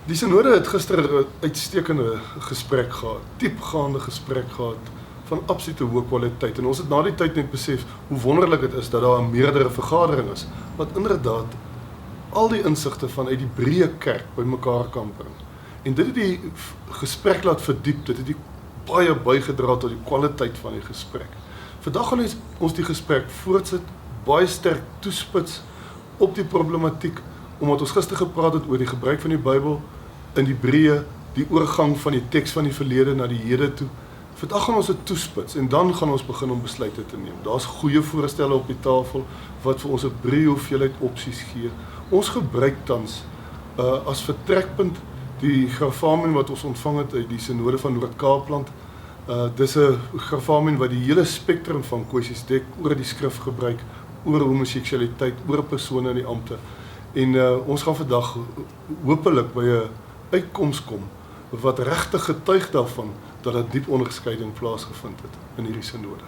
Die synode het gister 'n uitstekende gesprek gehad, diepgaande gesprek gehad, van absolute hoë kwaliteit. En ons het na die tyd net besef hoe wonderlik dit is dat daar 'n meerdere vergadering is, wat inderdaad al die insigte vanuit die breë kerk bymekaar kan bring. En dit het die gesprek laat verdiep, dit het die baie bygedra tot die kwaliteit van die gesprek. Vandag gaan ons die gesprek voortsit, baie sterk toespits op die problematiek, omdat ons gister gepraat het oor die gebruik van die Bybel in die breë, die oorgang van die teks van die verlede na die hede toe. Vandag gaan ons dit toespits en dan gaan ons begin om besluite te neem. Daar's goeie voorstelle op die tafel wat vir ons 'n breë hoeveelheid opsies gee. Ons gebruik tans as vertrekpunt die gravamen wat ons ontvang het uit die synode van Noord-Kaapland. Dis 'n gravamen wat die hele spektrum van kwessies dek, oor die skrif gebruik, oor homoseksualiteit, oor persone in die ampte. En ons gaan vandag hopelik by 'n uitkoms kom wat regtig getuig daarvan dat 'n diep onderskeiding plaasgevind het in hierdie synode.